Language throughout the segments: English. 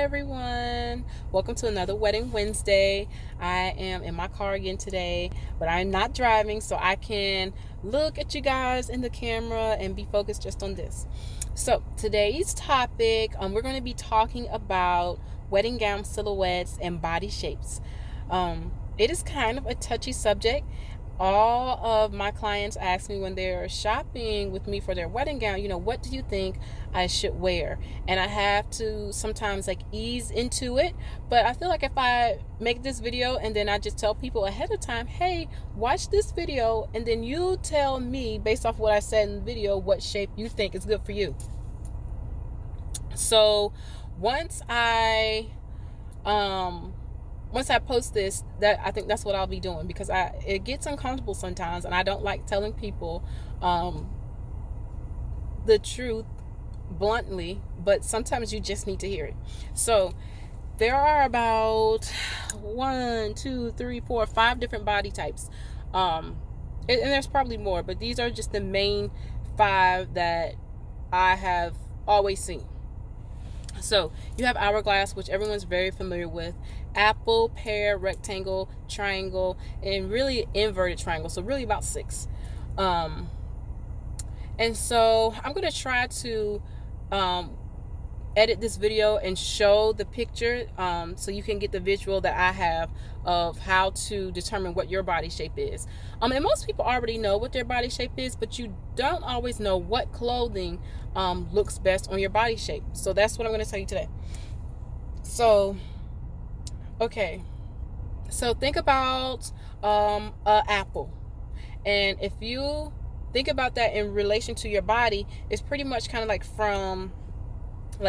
Everyone, welcome to another Wedding Wednesday. I am in my car again today, but I'm not driving, so I can look at you guys in the camera and be focused just on this. So today's topic, we're going to be talking about wedding gown silhouettes and body shapes. It is kind of a touchy subject. All of my clients ask me when they're shopping with me for their wedding gown, what do you think I should wear? And I have to sometimes ease into it. But I feel like if I make this video and then I just tell people ahead of time, hey, watch this video, and then you tell me based off what I said in the video what shape you think is good for you. So once I post this, that I think that's what I'll be doing, because it gets uncomfortable sometimes, and I don't like telling people the truth bluntly, but sometimes you just need to hear it. So there are about 1, 2, 3, 4, 5 different body types, and there's probably more, but these are just the main 5 that I have always seen. So you have hourglass, which everyone's very familiar with, apple, pear, rectangle, triangle, and really inverted triangle. So really about 6. And so I'm going to try to edit this video and show the picture so you can get the visual that I have of how to determine what your body shape is. And most people already know what their body shape is, but you don't always know what clothing looks best on your body shape. So that's what I'm going to tell you today. So, okay. So think about an apple. And if you think about that in relation to your body, it's pretty much kind of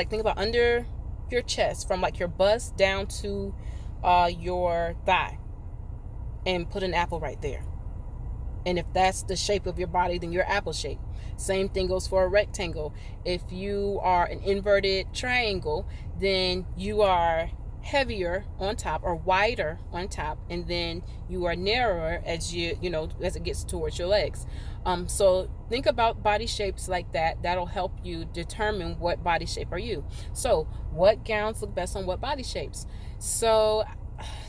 think about under your chest, from your bust down to your thigh, and put an apple right there. And if that's the shape of your body, then you're apple shape. Same thing goes for a rectangle. If you are an inverted triangle, then you are heavier on top or wider on top, and then you are narrower as as it gets towards your legs. So think about body shapes like that. That'll help you determine what body shape are you. So what gowns look best on what body shapes? So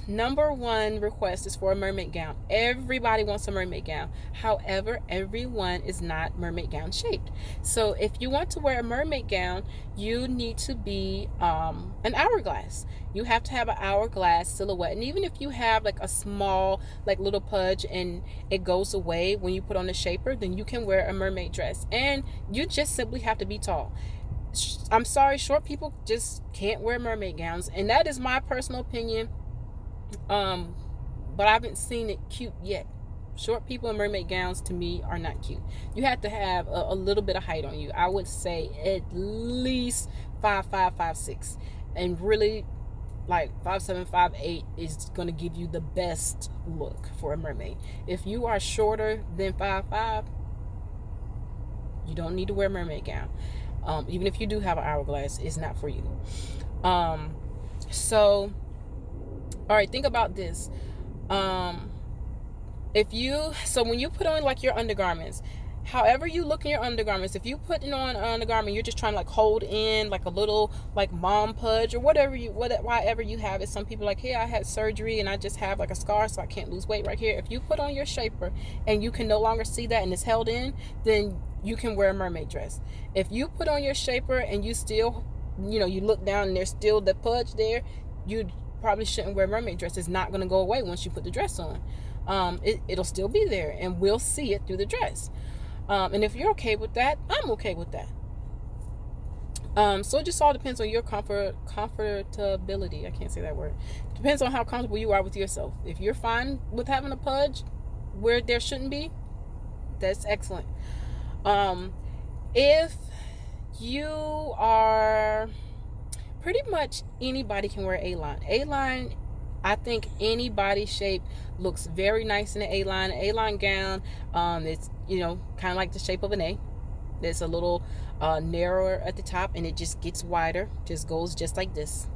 number 1 request is for a mermaid gown. Everybody wants a mermaid gown. However, everyone is not mermaid gown shaped. So if you want to wear a mermaid gown, you need to be an hourglass. You have to have an hourglass silhouette. And even if you have a small little pudge and it goes away when you put on the shaper, then you can wear a mermaid dress. And you just simply have to be tall. I'm sorry, short people just can't wear mermaid gowns, and that is my personal opinion. But I haven't seen it cute yet. Short people in mermaid gowns, to me, are not cute. You have to have a little bit of height on you. I would say at least 5'5", 5'6", and really 5'7", 5'8" is going to give you the best look for a mermaid. If you are shorter than 5'5", you don't need to wear a mermaid gown. Even if you do have an hourglass, it's not for you. So all right, think about this. When you put on your undergarments, however you look in your undergarments, if you put on an undergarment, you're just trying to hold in a little mom pudge or whatever you have it. Some people hey, I had surgery and I just have a scar, so I can't lose weight right here. If you put on your shaper and you can no longer see that and it's held in, then you can wear a mermaid dress. If you put on your shaper and you still, you look down and there's still the pudge there, you probably shouldn't wear a mermaid dress. It's not going to go away once you put the dress on. It'll still be there, and we'll see it through the dress. And if you're okay with that, I'm okay with that. So it just all depends on your comfortability. I can't say that word. It depends on how comfortable you are with yourself. If you're fine with having a pudge where there shouldn't be, that's excellent. If you are, pretty much anybody can wear A-line. A-line, I think any body shape looks very nice in an A-line. An A-line gown, it's kind of like the shape of an A. It's a little narrower at the top, and it just gets wider. Just goes just like this.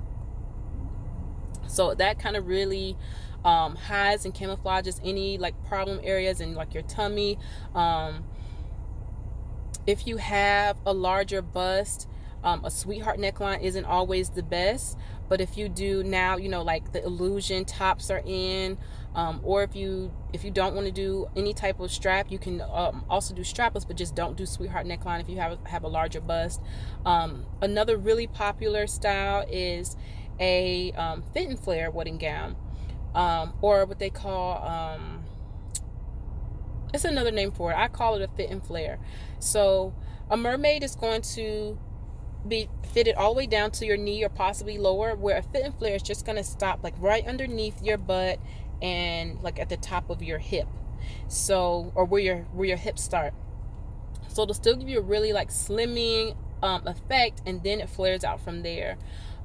So that kind of really hides and camouflages any problem areas in your tummy. If you have a larger bust, A sweetheart neckline isn't always the best, but if you do now, like the illusion tops are in, or if you don't want to do any type of strap, you can also do strapless, but just don't do sweetheart neckline if you have a larger bust. Another really popular style is a fit and flare wedding gown, or what they call it's another name for it. I call it a fit and flare. So a mermaid is going to be fitted all the way down to your knee or possibly lower, where a fit and flare is just going to stop like right underneath your butt and like at the top of your hip, so, or where your hips start. So it'll still give you a really like slimming effect, and then it flares out from there.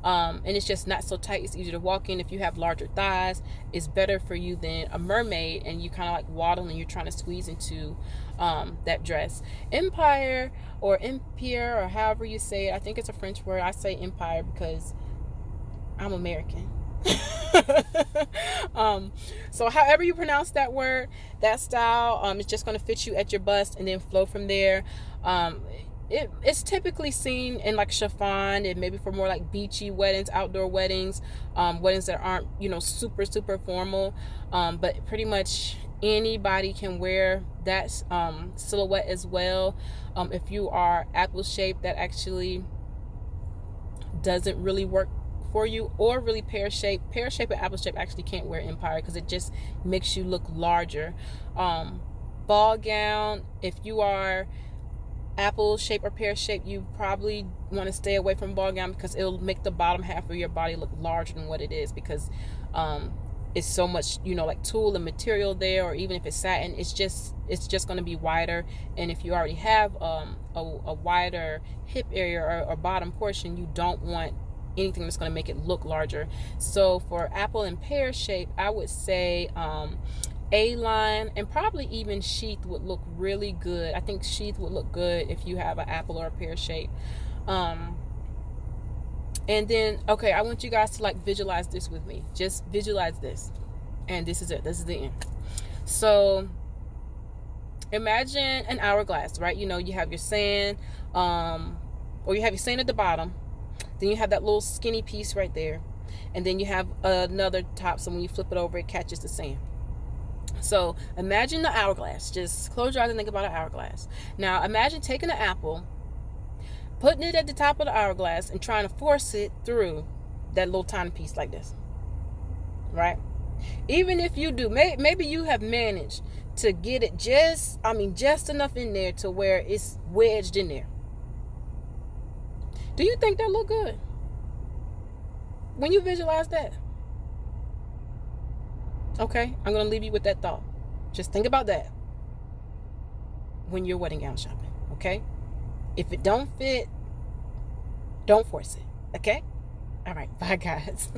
And it's just not so tight. It's easier to walk in. If you have larger thighs, it's better for you than a mermaid, and you kind of like waddle and you're trying to squeeze into that dress. Empire or empire, or however you say it, I think it's a French word. I say empire because I'm American. So however you pronounce that word, that style, it's just going to fit you at your bust and then flow from there. It's typically seen in like chiffon, and maybe for more like beachy weddings, outdoor weddings, weddings that aren't super formal, but pretty much anybody can wear that silhouette as well. If you are apple shaped, that actually doesn't really work for you, or really pear shape and apple shape actually can't wear empire because it just makes you look larger. Ball gown, if you are apple shape or pear shape, you probably want to stay away from ball gown because it'll make the bottom half of your body look larger than what it is, because it's so much like tulle and material there, or even if it's satin, it's just going to be wider. And if you already have a wider hip area or bottom portion, you don't want anything that's going to make it look larger. So for apple and pear shape, I would say A-line and probably even sheath would look really good. I think sheath would look good if you have an apple or a pear shape. And then, okay, I want you guys to like visualize this with me. Just visualize this. And this is it. This is the end. So imagine an hourglass, right? You have your sand, or you have your sand at the bottom. Then you have that little skinny piece right there. And then you have another top, so when you flip it over, it catches the sand. So imagine the hourglass. Just close your eyes and think about an hourglass. Now imagine taking an apple, putting it at the top of the hourglass, and trying to force it through that little tiny piece like this. Right? Even if you do, maybe you have managed to get it just enough in there to where it's wedged in there. Do you think that look good when you visualize that? Okay, I'm going to leave you with that thought. Just think about that when you're wedding gown shopping, okay? If it don't fit, don't force it, okay? All right, bye guys.